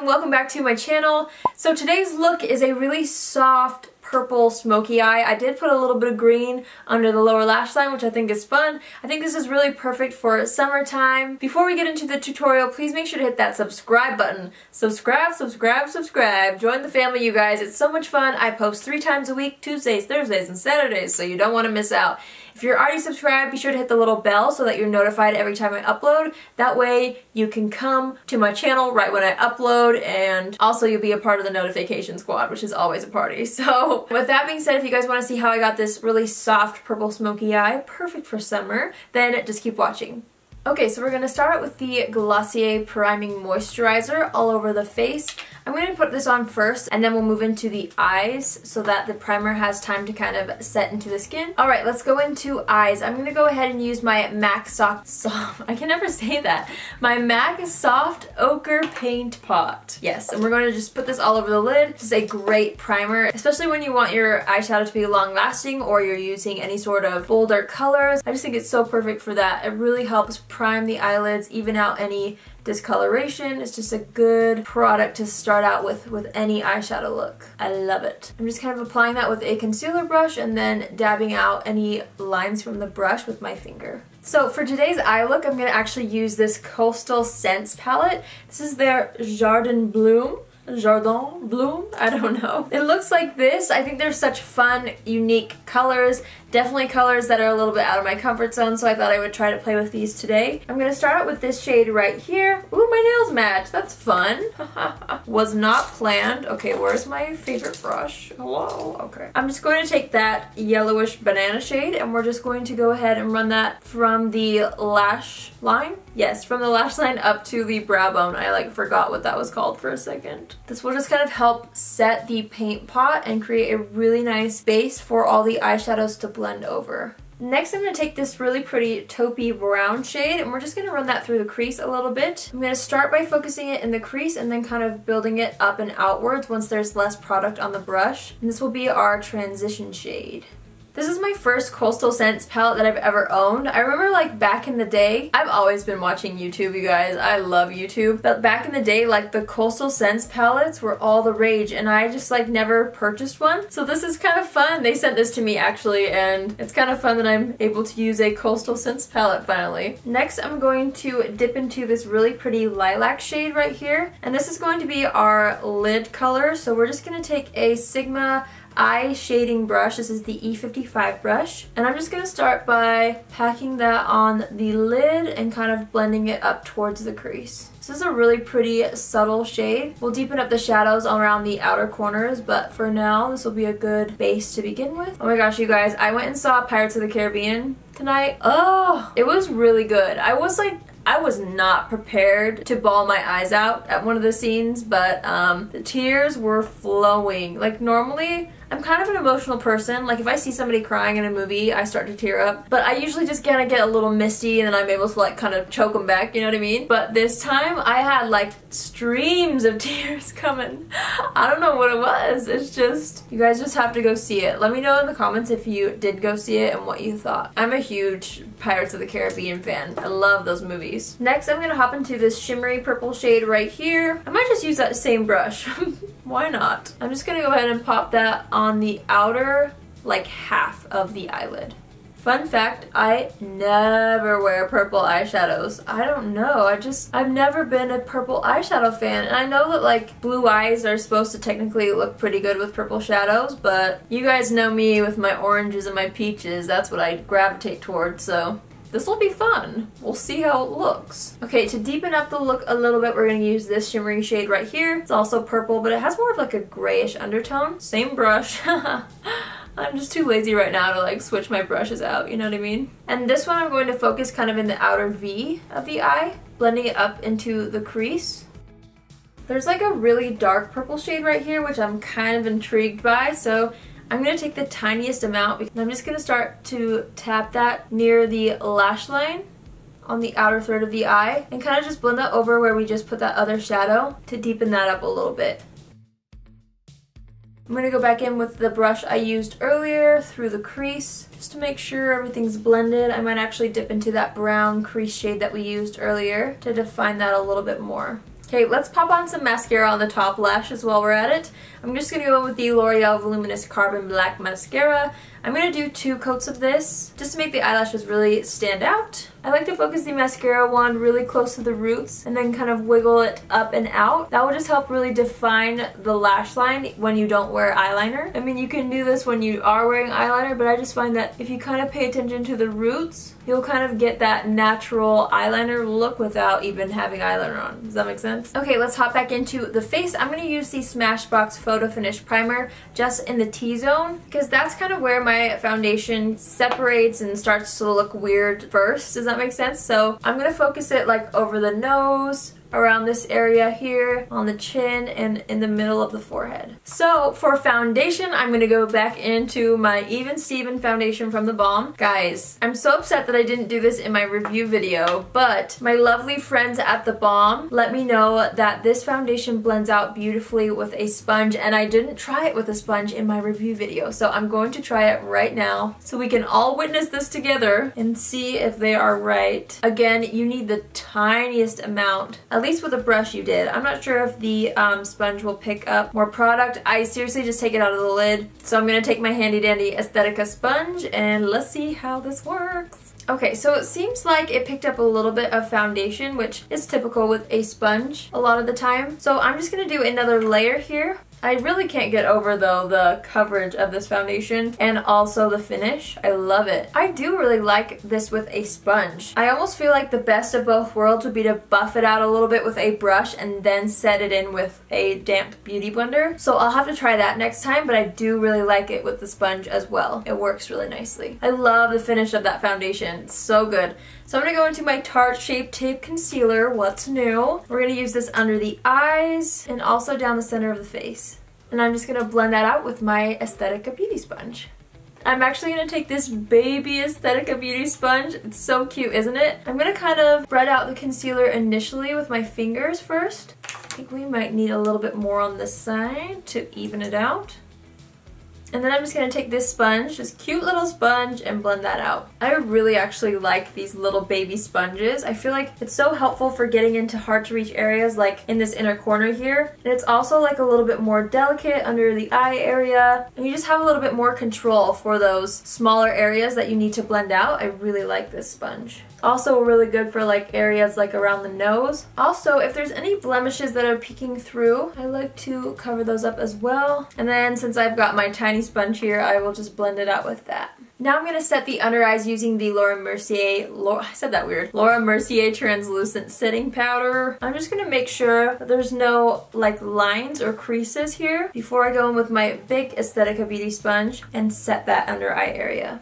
Welcome back to my channel. So today's look is a really soft purple smoky eye. I did put a little bit of green under the lower lash line, which I think is fun. I think this is really perfect for summertime. Before we get into the tutorial, please make sure to hit that subscribe button. Subscribe. Join the family, you guys. It's so much fun. I post 3 times a week, Tuesdays, Thursdays, and Saturdays, so you don't want to miss out. If you're already subscribed, be sure to hit the little bell so that you're notified every time I upload. That way you can come to my channel right when I upload, and also you'll be a part of the notification squad, which is always a party. So with that being said, if you guys want to see how I got this really soft purple smoky eye, perfect for summer, then just keep watching. Okay, so we're going to start out with the Glossier Priming Moisturizer all over the face. I'm going to put this on first, and then we'll move into the eyes so that the primer has time to kind of set into the skin. Alright, let's go into eyes. I'm going to go ahead and use my MAC Soft my MAC Soft Ochre Paint Pot. Yes, and we're going to just put this all over the lid. This is a great primer, especially when you want your eyeshadow to be long lasting or you're using any sort of bolder colors. I just think it's so perfect for that. It really helps prime the eyelids, even out any discoloration. It's just a good product to start out with any eyeshadow look. I love it. I'm just kind of applying that with a concealer brush and then dabbing out any lines from the brush with my finger. So for today's eye look, I'm going to actually use this Coastal Scents palette. This is their Jardin Bloom. I don't know. It looks like this. I think they're such fun, unique colors. Definitely colors that are a little bit out of my comfort zone, so I thought I would try to play with these today. I'm going to start out with this shade right here. Ooh, my nails match. That's fun. Was not planned. Okay, where's my favorite brush? Hello? Okay. I'm just going to take that yellowish banana shade, and we're just going to go ahead and run that from the lash line. Yes, from the lash line up to the brow bone. I forgot what that was called for a second. This will just kind of help set the paint pot and create a really nice base for all the eyeshadows to blend over. Next, I'm going to take this really pretty taupey brown shade, and we're just going to run that through the crease a little bit. I'm going to start by focusing it in the crease and then kind of building it up and outwards once there's less product on the brush. And this will be our transition shade. This is my first Coastal Scents palette that I've ever owned. I remember back in the day, I've always been watching YouTube, you guys. I love YouTube. But back in the day, the Coastal Scents palettes were all the rage, and I just never purchased one. So this is kind of fun. They sent this to me actually, and it's kind of fun that I'm able to use a Coastal Scents palette finally. Next, I'm going to dip into this really pretty lilac shade right here. And this is going to be our lid color. So we're just going to take a Sigma eye shading brush. This is the E55 brush, and I'm just going to start by packing that on the lid and kind of blending it up towards the crease. This is a really pretty subtle shade. We'll deepen up the shadows around the outer corners, but for now this will be a good base to begin with. Oh my gosh, you guys, I went and saw Pirates of the Caribbean tonight. Oh, it was really good. I was not prepared to bawl my eyes out at one of the scenes, but the tears were flowing. Normally, I'm kind of an emotional person. If I see somebody crying in a movie, I start to tear up. But I usually just kind of get a little misty, and then I'm able to kind of choke them back, you know what I mean? But this time, I had streams of tears coming. I don't know what it was. It's just, you guys just have to go see it. Let me know in the comments if you did go see it and what you thought. I'm a huge Pirates of the Caribbean fan. I love those movies. Next, I'm going to hop into this shimmery purple shade right here. I might just use that same brush. Why not? I'm just going to go ahead and pop that on the outer, half of the eyelid. Fun fact, I never wear purple eyeshadows. I don't know, I've never been a purple eyeshadow fan, and I know that blue eyes are supposed to technically look pretty good with purple shadows, but you guys know me with my oranges and my peaches. That's what I gravitate towards, so this will be fun. We'll see how it looks. Okay, to deepen up the look a little bit, we're going to use this shimmery shade right here. It's also purple, but it has more of a grayish undertone. Same brush. I'm just too lazy right now to switch my brushes out, you know what I mean? And this one I'm going to focus kind of in the outer V of the eye, blending it up into the crease. There's a really dark purple shade right here, which I'm kind of intrigued by, so I'm going to take the tiniest amount, because I'm just going to start to tap that near the lash line on the outer third of the eye and kind of just blend that over where we just put that other shadow to deepen that up a little bit. I'm going to go back in with the brush I used earlier through the crease just to make sure everything's blended. I might actually dip into that brown crease shade that we used earlier to define that a little bit more. Okay, let's pop on some mascara on the top lashes while we're at it. I'm just going to go in with the L'Oreal Voluminous Carbon Black Mascara. I'm going to do 2 coats of this just to make the eyelashes really stand out. I like to focus the mascara wand really close to the roots and then kind of wiggle it up and out. That will just help really define the lash line when you don't wear eyeliner. I mean, you can do this when you are wearing eyeliner, but I just find that if you kind of pay attention to the roots, you'll kind of get that natural eyeliner look without even having eyeliner on. Does that make sense? Okay, let's hop back into the face. I'm going to use the Smashbox Photo Finish Primer just in the T-zone because that's kind of where my foundation separates and starts to look weird first. Does that make sense? So I'm going to focus it like over the nose, around this area here, on the chin, and in the middle of the forehead. So for foundation, I'm going to go back into my Even Steven foundation from The Balm. Guys, I'm so upset that I didn't do this in my review video, but my lovely friends at The Balm let me know that this foundation blends out beautifully with a sponge, and I didn't try it with a sponge in my review video, so I'm going to try it right now so we can all witness this together and see if they are right. Again, you need the tiniest amount. At least with a brush you did. I'm not sure if the sponge will pick up more product. I seriously just take it out of the lid. So I'm going to take my handy dandy Aesthetica sponge and let's see how this works. Okay, so it seems like it picked up a little bit of foundation, which is typical with a sponge a lot of the time. So I'm just going to do another layer here. I really can't get over, though, the coverage of this foundation and also the finish. I love it. I do really like this with a sponge. I almost feel like the best of both worlds would be to buff it out a little bit with a brush and then set it in with a damp beauty blender. So I'll have to try that next time, but I do really like it with the sponge as well. It works really nicely. I love the finish of that foundation. It's so good. So I'm going to go into my Tarte Shape Tape Concealer, What's New. We're going to use this under the eyes and also down the center of the face. And I'm just going to blend that out with my Aesthetica Beauty Sponge. I'm actually going to take this baby Aesthetica Beauty Sponge. It's so cute, isn't it? I'm going to kind of spread out the concealer initially with my fingers first. I think we might need a little bit more on this side to even it out. And then I'm just going to take this sponge, this cute little sponge, and blend that out. I really actually like these little baby sponges. I feel like it's so helpful for getting into hard to reach areas like in this inner corner here. And it's also like a little bit more delicate under the eye area. And you just have a little bit more control for those smaller areas that you need to blend out. I really like this sponge. Also really good for like areas like around the nose. Also, if there's any blemishes that are peeking through, I like to cover those up as well. And then since I've got my tiny sponge here, I will just blend it out with that. Now I'm going to set the under eyes using the Laura Mercier translucent setting powder. I'm just going to make sure that there's no like lines or creases here before I go in with my big Aesthetica Beauty sponge and set that under eye area.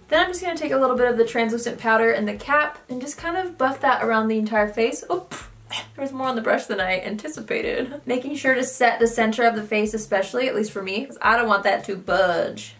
Then I'm just going to take a little bit of the translucent powder in the cap and just kind of buff that around the entire face. Oh, there's more on the brush than I anticipated. Making sure to set the center of the face especially, at least for me, because I don't want that to budge.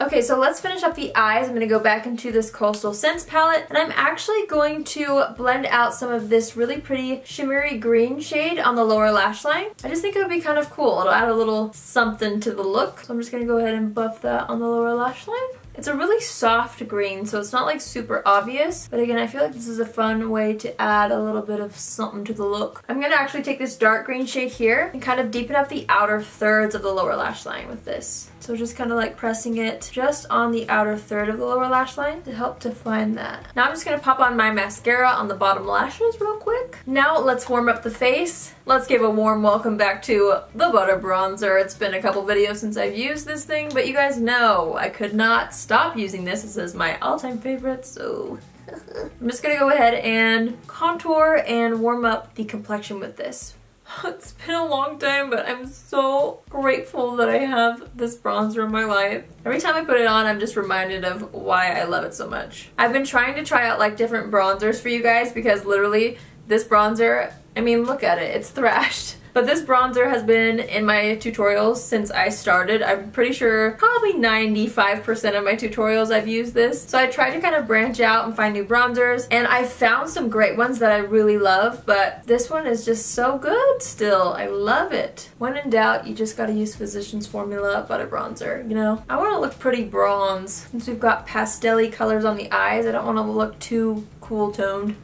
Okay, so let's finish up the eyes. I'm going to go back into this Coastal Scents palette, and I'm actually going to blend out some of this really pretty shimmery green shade on the lower lash line. I just think it would be kind of cool. It'll add a little something to the look. So I'm just going to go ahead and buff that on the lower lash line. It's a really soft green, so it's not like super obvious, but again, I feel like this is a fun way to add a little bit of something to the look. I'm going to actually take this dark green shade here and kind of deepen up the outer thirds of the lower lash line with this. So just kind of like pressing it just on the outer third of the lower lash line to help define that. Now I'm just going to pop on my mascara on the bottom lashes real quick. Now let's warm up the face. Let's give a warm welcome back to the Butter Bronzer. It's been a couple videos since I've used this thing, but you guys know I could not stop using this. This is my all-time favorite, so I'm just going to go ahead and contour and warm up the complexion with this. It's been a long time, but I'm so grateful that I have this bronzer in my life. Every time I put it on, I'm just reminded of why I love it so much. I've been trying to try out like different bronzers for you guys because literally this bronzer, I mean, look at it. It's thrashed. But this bronzer has been in my tutorials since I started. I'm pretty sure probably 95% of my tutorials I've used this. So I tried to kind of branch out and find new bronzers, and I found some great ones that I really love, but this one is just so good still. I love it. When in doubt, you just gotta use Physicians Formula butter bronzer, you know? I wanna look pretty bronze. Since we've got pastel-y colors on the eyes, I don't wanna look too cool toned.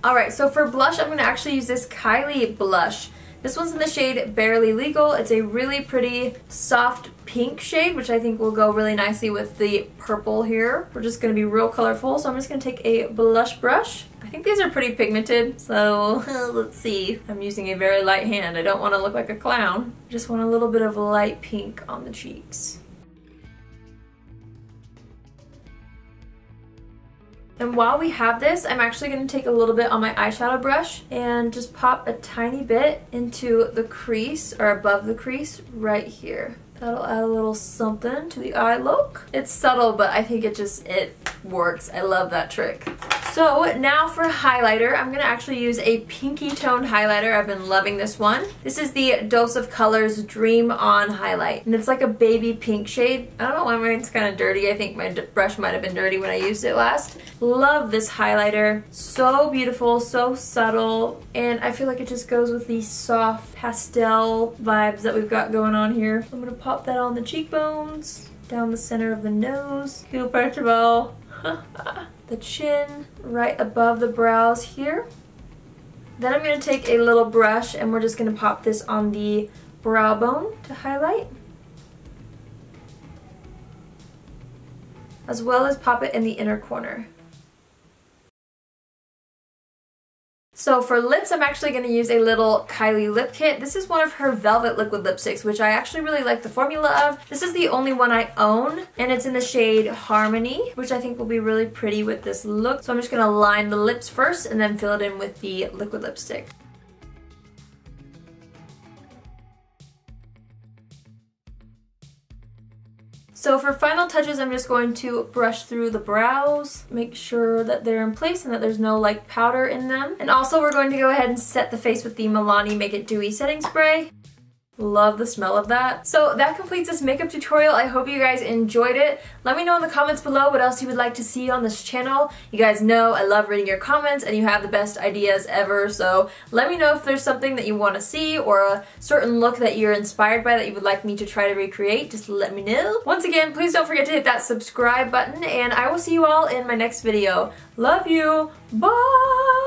Alright, so for blush, I'm gonna actually use this Kylie blush. This one's in the shade Barely Legal. It's a really pretty soft pink shade, which I think will go really nicely with the purple here. We're just going to be real colorful, so I'm just going to take a blush brush. I think these are pretty pigmented, so let's see. I'm using a very light hand. I don't want to look like a clown. I just want a little bit of light pink on the cheeks. And while we have this, I'm actually going to take a little bit on my eyeshadow brush and just pop a tiny bit into the crease, or above the crease, right here. That'll add a little something to the eye look. It's subtle, but I think it works. I love that trick. So now for highlighter, I'm going to actually use a pinky toned highlighter. I've been loving this one. This is the Dose of Colors Dream On Highlight. And it's like a baby pink shade. I don't know why mine's kind of dirty. I think my brush might have been dirty when I used it last. Love this highlighter. So beautiful, so subtle. And I feel like it just goes with these soft pastel vibes that we've got going on here. I'm going to pop that on the cheekbones, down the center of the nose. Cute, first of all. The chin, right above the brows here. Then I'm going to take a little brush and we're just going to pop this on the brow bone to highlight, as well as pop it in the inner corner. So for lips, I'm actually going to use a little Kylie lip kit. This is one of her Velvet liquid lipsticks, which I actually really like the formula of. This is the only one I own, and it's in the shade Harmony, which I think will be really pretty with this look. So I'm just going to line the lips first and then fill it in with the liquid lipstick. So for final touches, I'm just going to brush through the brows, make sure that they're in place and that there's no like powder in them. And also we're going to go ahead and set the face with the Milani Make It Dewy setting spray. Love the smell of that. So that completes this makeup tutorial. I hope you guys enjoyed it. Let me know in the comments below what else you would like to see on this channel. You guys know I love reading your comments and you have the best ideas ever, so let me know if there's something that you want to see or a certain look that you're inspired by that you would like me to try to recreate. Just let me know. Once again, please don't forget to hit that subscribe button, and I will see you all in my next video. Love you. Bye!